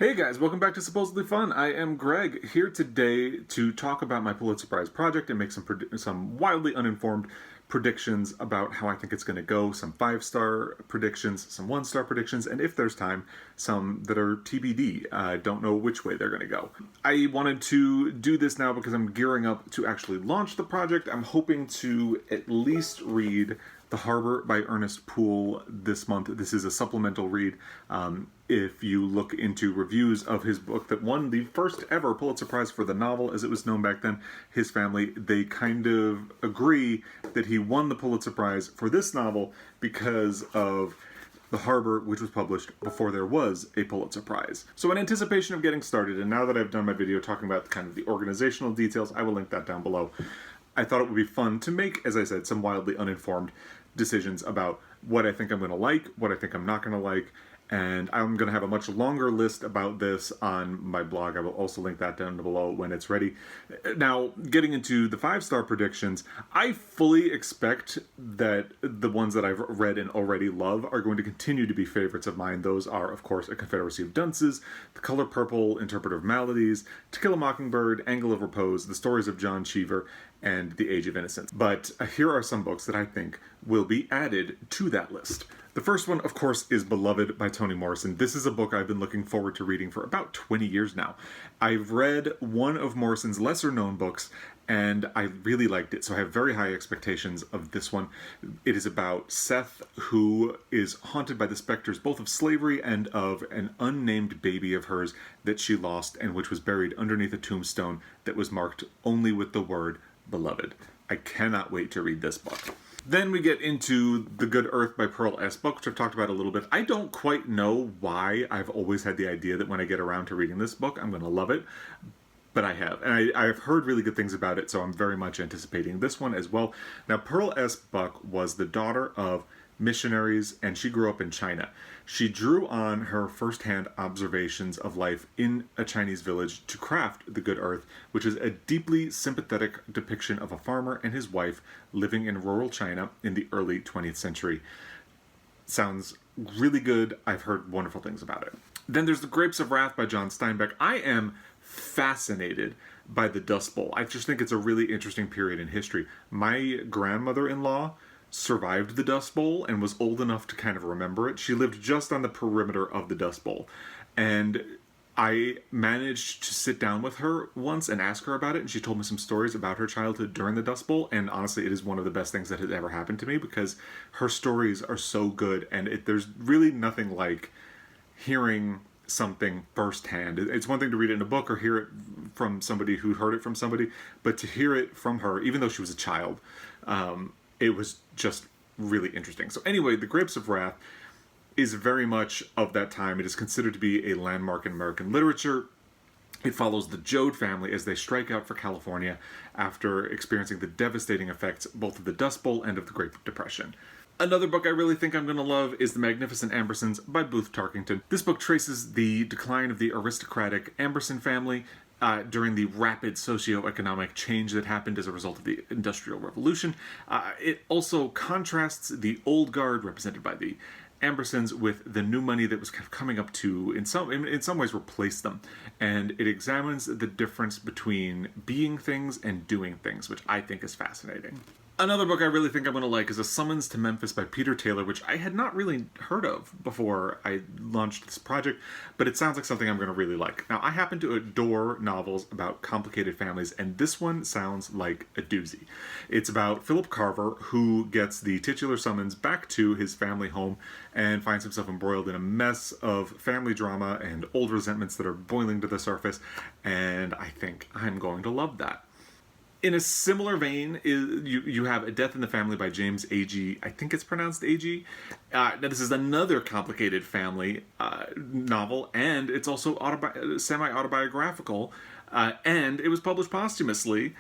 Hey guys, welcome back to Supposedly Fun. I am Greg, here today to talk about my Pulitzer Prize project and make some wildly uninformed predictions about how I think it's going to go, some 5-star predictions, some 1-star predictions, and if there's time, some that are TBD. I don't know which way they're going to go. I wanted to do this now because I'm gearing up to actually launch the project. I'm hoping to at least read The Harbor by Ernest Poole this month. This is a supplemental read. If you look into reviews of his book that won the first ever Pulitzer Prize for the novel, as it was known back then, his family, they kind of agree that he won the Pulitzer Prize for this novel because of The Harbor, which was published before there was a Pulitzer Prize. So in anticipation of getting started, and now that I've done my video talking about kind of the organizational details, I will link that down below. I thought it would be fun to make, as I said, some wildly uninformed decisions about what I think I'm going to like, what I think I'm not going to like, and I'm going to have a much longer list about this on my blog. I will also link that down below when it's ready. Now, getting into the 5-star predictions, I fully expect that the ones that I've read and already love are going to continue to be favorites of mine. Those are, of course, A Confederacy of Dunces, The Color Purple, Interpreter of Maladies, To Kill a Mockingbird, Angle of Repose, The Stories of John Cheever, and The Age of Innocence. But here are some books that I think will be added to that list. The first one, of course, is Beloved by Toni Morrison. This is a book I've been looking forward to reading for about 20 years now. I've read one of Morrison's lesser-known books, and I really liked it, so I have very high expectations of this one. It is about Seth, who is haunted by the specters both of slavery and of an unnamed baby of hers that she lost and which was buried underneath a tombstone that was marked only with the word Beloved. I cannot wait to read this book. Then we get into The Good Earth by Pearl S. book, which I've talked about a little bit. I don't quite know why I've always had the idea that when I get around to reading this book, I'm going to love it. But I have. And I've heard really good things about it, so I'm very much anticipating this one as well. Now, Pearl S. Buck was the daughter of missionaries, and she grew up in China. She drew on her firsthand observations of life in a Chinese village to craft The Good Earth, which is a deeply sympathetic depiction of a farmer and his wife living in rural China in the early 20th century. Sounds really good. I've heard wonderful things about it. Then there's The Grapes of Wrath by John Steinbeck. I am fascinated by the Dust Bowl. I just think it's a really interesting period in history. My grandmother-in-law survived the Dust Bowl and was old enough to kind of remember it. She lived just on the perimeter of the Dust Bowl. And I managed to sit down with her once and ask her about it, and she told me some stories about her childhood during the Dust Bowl, and honestly, it is one of the best things that has ever happened to me because her stories are so good, and there's really nothing like hearing something firsthand. It's one thing to read it in a book or hear it from somebody who heard it from somebody, but to hear it from her, even though she was a child, it was just really interesting. So anyway, The Grapes of Wrath is very much of that time. It is considered to be a landmark in American literature. It follows the Joad family as they strike out for California after experiencing the devastating effects both of the Dust Bowl and of the Great Depression. Another book I really think I'm going to love is The Magnificent Ambersons by Booth Tarkington. This book traces the decline of the aristocratic Amberson family during the rapid socioeconomic change that happened as a result of the Industrial Revolution. It also contrasts the old guard, represented by the Ambersons, with the new money that was kind of coming up to, in some ways, replace them. And it examines the difference between being things and doing things, which I think is fascinating. Another book I really think I'm going to like is A Summons to Memphis by Peter Taylor, which I had not really heard of before I launched this project, but it sounds like something I'm going to really like. Now, I happen to adore novels about complicated families, and this one sounds like a doozy. It's about Philip Carver, who gets the titular summons back to his family home and finds himself embroiled in a mess of family drama and old resentments that are boiling to the surface, and I think I'm going to love that. In a similar vein, you have A Death in the Family by James A.G. I think it's pronounced A.G. Now, this is another complicated family novel, and it's also semi-autobiographical, and it was published posthumously.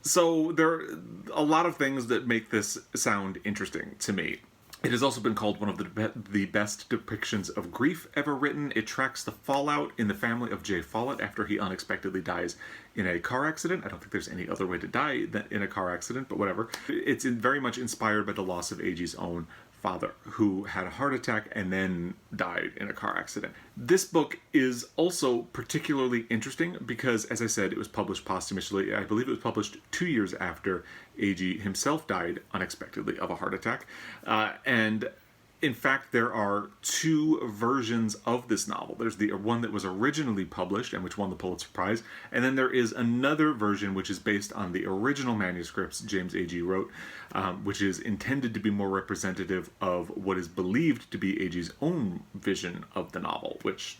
So there are a lot of things that make this sound interesting to me. It has also been called one of the best depictions of grief ever written. It tracks the fallout in the family of Jay Follett after he unexpectedly dies in a car accident. I don't think there's any other way to die than in a car accident, but whatever. It's very much inspired by the loss of A.G.'s own father who had a heart attack and then died in a car accident. This book is also particularly interesting because, as I said, it was published posthumously. I believe it was published 2 years after A.G. himself died unexpectedly of a heart attack. And in fact, there are two versions of this novel. There's the one that was originally published and which won the Pulitzer Prize, and then there is another version which is based on the original manuscripts James A.G. wrote, which is intended to be more representative of what is believed to be A.G.'s own vision of the novel, which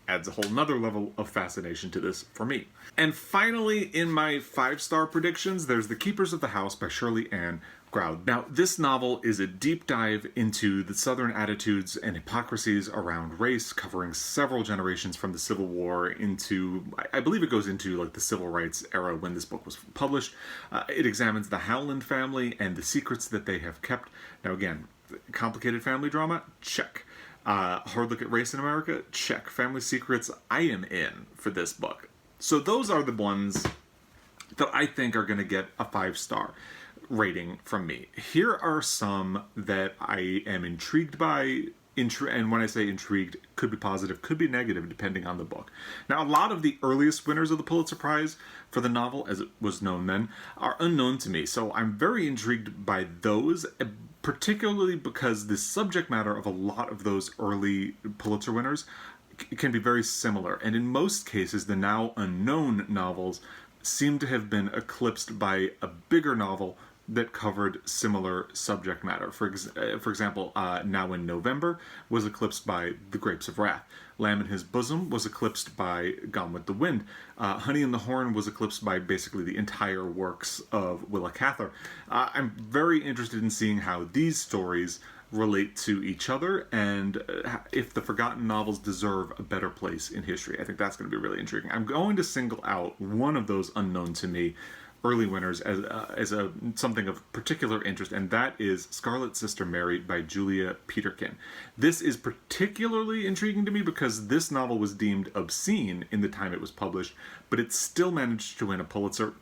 adds a whole nother level of fascination to this for me. And finally, in my 5-star predictions, there's The Keepers of the House by Shirley Ann Graude. Now, this novel is a deep dive into the Southern attitudes and hypocrisies around race, covering several generations from the Civil War into, I believe it goes into like the Civil Rights era when this book was published. It examines the Howland family and the secrets that they have kept. Now, again, complicated family drama? Check. Hard look at race in America? Check. Family secrets? I am in for this book. So those are the ones that I think are going to get a 5-star rating from me. Here are some that I am intrigued by, and when I say intrigued, could be positive, could be negative, depending on the book. Now, a lot of the earliest winners of the Pulitzer Prize for the novel, as it was known then, are unknown to me, so I'm very intrigued by those, particularly because the subject matter of a lot of those early Pulitzer winners can be very similar, and in most cases, the now unknown novels seem to have been eclipsed by a bigger novel that covered similar subject matter. For example, Now in November was eclipsed by The Grapes of Wrath. Lamb in His Bosom was eclipsed by Gone with the Wind. Honey in the Horn was eclipsed by basically the entire works of Willa Cather. I'm very interested in seeing how these stories relate to each other and if the forgotten novels deserve a better place in history. I think that's going to be really intriguing. I'm going to single out one of those unknown to me early winners as something of particular interest, and that is Scarlet Sister Mary by Julia Peterkin. This is particularly intriguing to me because this novel was deemed obscene in the time it was published, but it still managed to win a Pulitzer.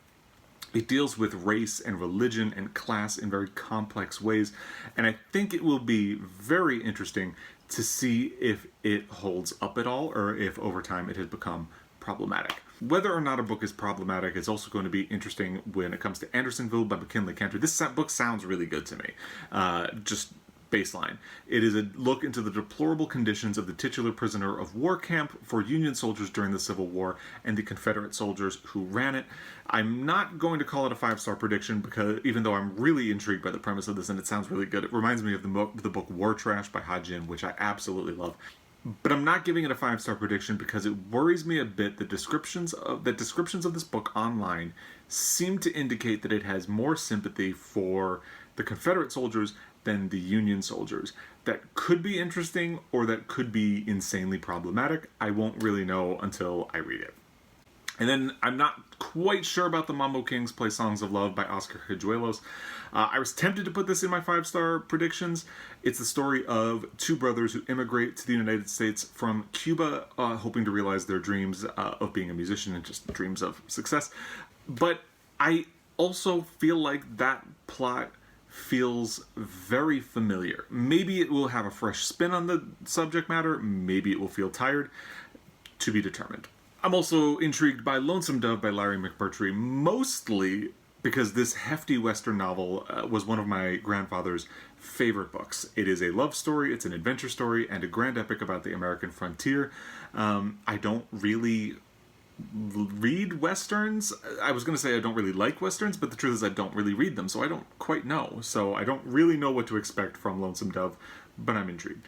It deals with race and religion and class in very complex ways, and I think it will be very interesting to see if it holds up at all or if over time it has become problematic. Whether or not a book is problematic is also going to be interesting when it comes to Andersonville by McKinley Cantor. This book sounds really good to me. Just baseline. It is a look into the deplorable conditions of the titular prisoner of war camp for Union soldiers during the Civil War and the Confederate soldiers who ran it. I'm not going to call it a 5-star prediction because even though I'm really intrigued by the premise of this and it sounds really good, it reminds me of the book War Trash by Ha Jin, which I absolutely love. But I'm not giving it a 5-star prediction because it worries me a bit that descriptions of this book online seem to indicate that it has more sympathy for the Confederate soldiers than the Union soldiers. That could be interesting or that could be insanely problematic. I won't really know until I read it. And then I'm not quite sure about the Mambo Kings Play Songs of Love by Oscar Hijuelos. I was tempted to put this in my 5-star predictions. It's the story of two brothers who immigrate to the United States from Cuba, hoping to realize their dreams of being a musician and just dreams of success. But I also feel like that plot feels very familiar. Maybe it will have a fresh spin on the subject matter. Maybe it will feel tired. To be determined. I'm also intrigued by Lonesome Dove by Larry McMurtry, mostly because this hefty Western novel was one of my grandfather's favorite books. It is a love story, it's an adventure story, and a grand epic about the American frontier. I don't really read Westerns. I was going to say I don't really like Westerns, but the truth is I don't really read them, so I don't quite know. So I don't really know what to expect from Lonesome Dove, but I'm intrigued.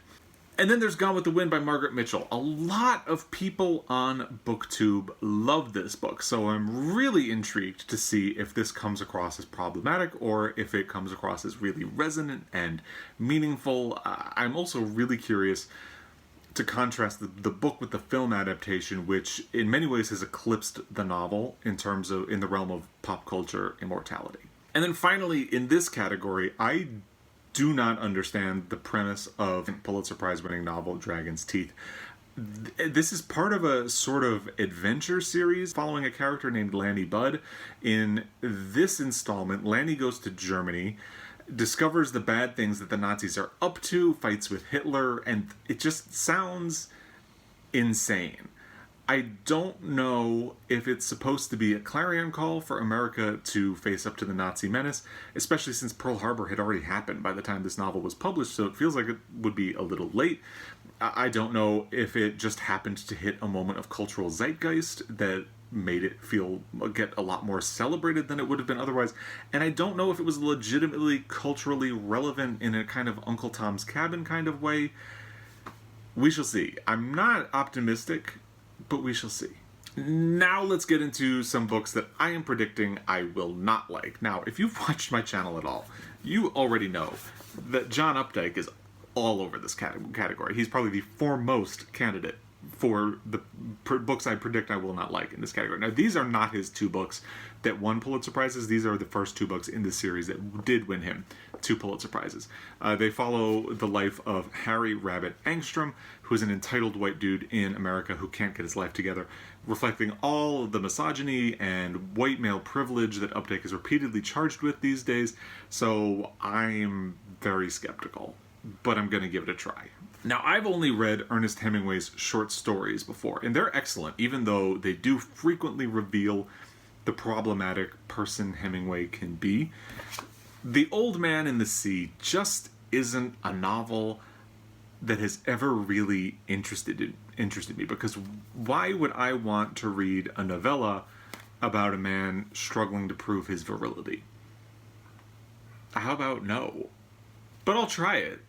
And then there's Gone with the Wind by Margaret Mitchell. A lot of people on BookTube love this book, so I'm really intrigued to see if this comes across as problematic or if it comes across as really resonant and meaningful. I'm also really curious to contrast the book with the film adaptation, which in many ways has eclipsed the novel in the realm of pop culture immortality. And then finally, in this category, I do not understand the premise of Pulitzer Prize winning novel Dragon's Teeth. This is part of a sort of adventure series following a character named Lanny Budd. In this installment, Lanny goes to Germany discovers the bad things that the Nazis are up to, fights with Hitler, and it just sounds insane. I don't know if it's supposed to be a clarion call for America to face up to the Nazi menace, especially since Pearl Harbor had already happened by the time this novel was published, so it feels like it would be a little late. I don't know if it just happened to hit a moment of cultural zeitgeist that made it get a lot more celebrated than it would have been otherwise, and I don't know if it was legitimately culturally relevant in a kind of Uncle Tom's Cabin kind of way. We shall see. I'm not optimistic, but we shall see. Now let's get into some books that I am predicting I will not like. Now, if you've watched my channel at all, you already know that John Updike is all over this category. He's probably the foremost candidate for the books I predict I will not like in this category. Now, these are not his 2 books that won Pulitzer Prizes. These are the first 2 books in the series that did win him 2 Pulitzer Prizes. They follow the life of Harry Rabbit Angstrom, who is an entitled white dude in America who can't get his life together, reflecting all of the misogyny and white male privilege that Updike is repeatedly charged with these days. So I'm very skeptical, but I'm going to give it a try. Now, I've only read Ernest Hemingway's short stories before, and they're excellent, even though they do frequently reveal the problematic person Hemingway can be. The Old Man in the Sea just isn't a novel that has ever really interested me, because why would I want to read a novella about a man struggling to prove his virility? How about no? But I'll try it.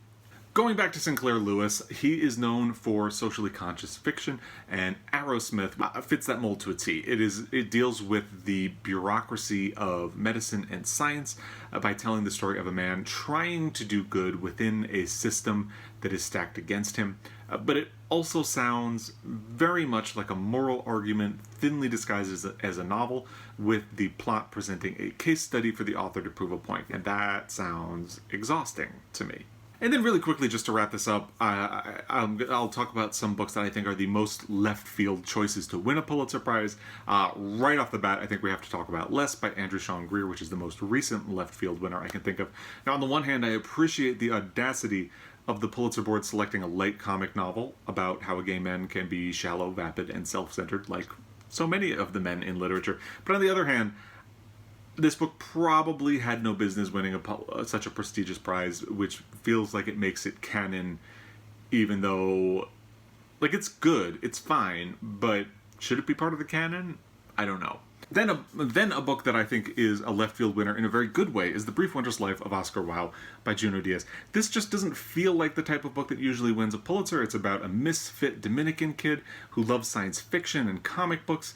Going back to Sinclair Lewis, he is known for socially conscious fiction, and Arrowsmith fits that mold to a T. It deals with the bureaucracy of medicine and science by telling the story of a man trying to do good within a system that is stacked against him. But it also sounds very much like a moral argument, thinly disguised as a novel, with the plot presenting a case study for the author to prove a point. And that sounds exhausting to me. And then really quickly, just to wrap this up, I'll talk about some books that I think are the most left field choices to win a Pulitzer Prize. Right off the bat, I think we have to talk about Less by Andrew Sean Greer, which is the most recent left field winner I can think of. Now, on the one hand, I appreciate the audacity of the Pulitzer Board selecting a light comic novel about how a gay man can be shallow, vapid, and self-centered, like so many of the men in literature. But on the other hand, this book probably had no business winning such a prestigious prize, which feels like it makes it canon, even though, like, it's good, it's fine, but should it be part of the canon? I don't know. Then a book that I think is a left field winner in a very good way is The Brief Wondrous Life of Oscar Wilde by Junot Diaz. This just doesn't feel like the type of book that usually wins a Pulitzer. It's about a misfit Dominican kid who loves science fiction and comic books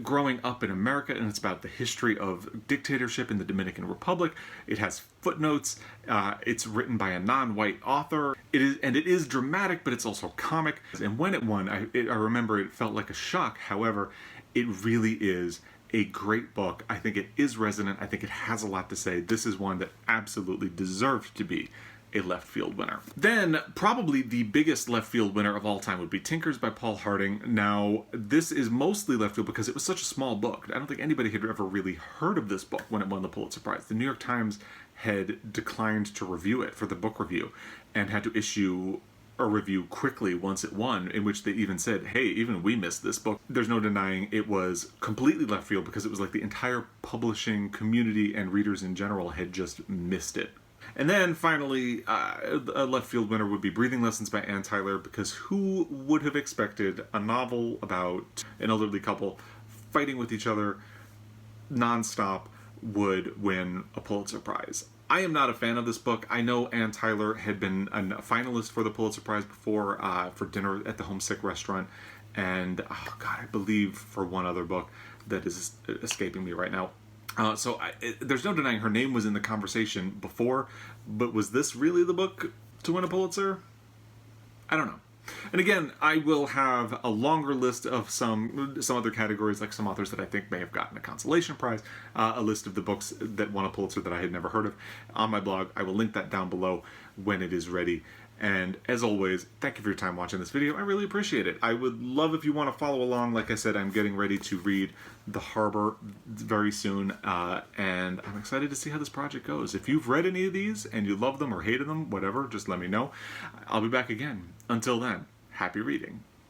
growing up in America, and it's about the history of dictatorship in the Dominican Republic. It has footnotes. It's written by a non-white author. It is dramatic, but it's also comic. And when it won, I remember it felt like a shock. However, it really is a great book. I think it is resonant. I think it has a lot to say. This is one that absolutely deserved to be a left field winner. Then, probably the biggest left field winner of all time would be Tinkers by Paul Harding. Now, this is mostly left field because it was such a small book. I don't think anybody had ever really heard of this book when it won the Pulitzer Prize. The New York Times had declined to review it for the book review and had to issue a review quickly once it won, in which they even said, hey, even we missed this book. There's no denying it was completely left field because it was like the entire publishing community and readers in general had just missed it. And then finally, a left field winner would be Breathing Lessons by Ann Tyler, because who would have expected a novel about an elderly couple fighting with each other nonstop would win a Pulitzer Prize? I am not a fan of this book. I know Ann Tyler had been a finalist for the Pulitzer Prize before for Dinner at the Homesick Restaurant, and I believe for one other book that is escaping me right now. There's no denying her name was in the conversation before, but was this really the book to win a Pulitzer? I don't know. And again, I will have a longer list of some other categories, like some authors that I think may have gotten a consolation prize, a list of the books that won a Pulitzer that I had never heard of on my blog. I will link that down below when it is ready. And as always, thank you for your time watching this video. I really appreciate it. I would love if you want to follow along. Like I said, I'm getting ready to read The Harbor very soon, and I'm excited to see how this project goes. If you've read any of these and you love them or hated them, whatever, just let me know. I'll be back again. Until then, happy reading.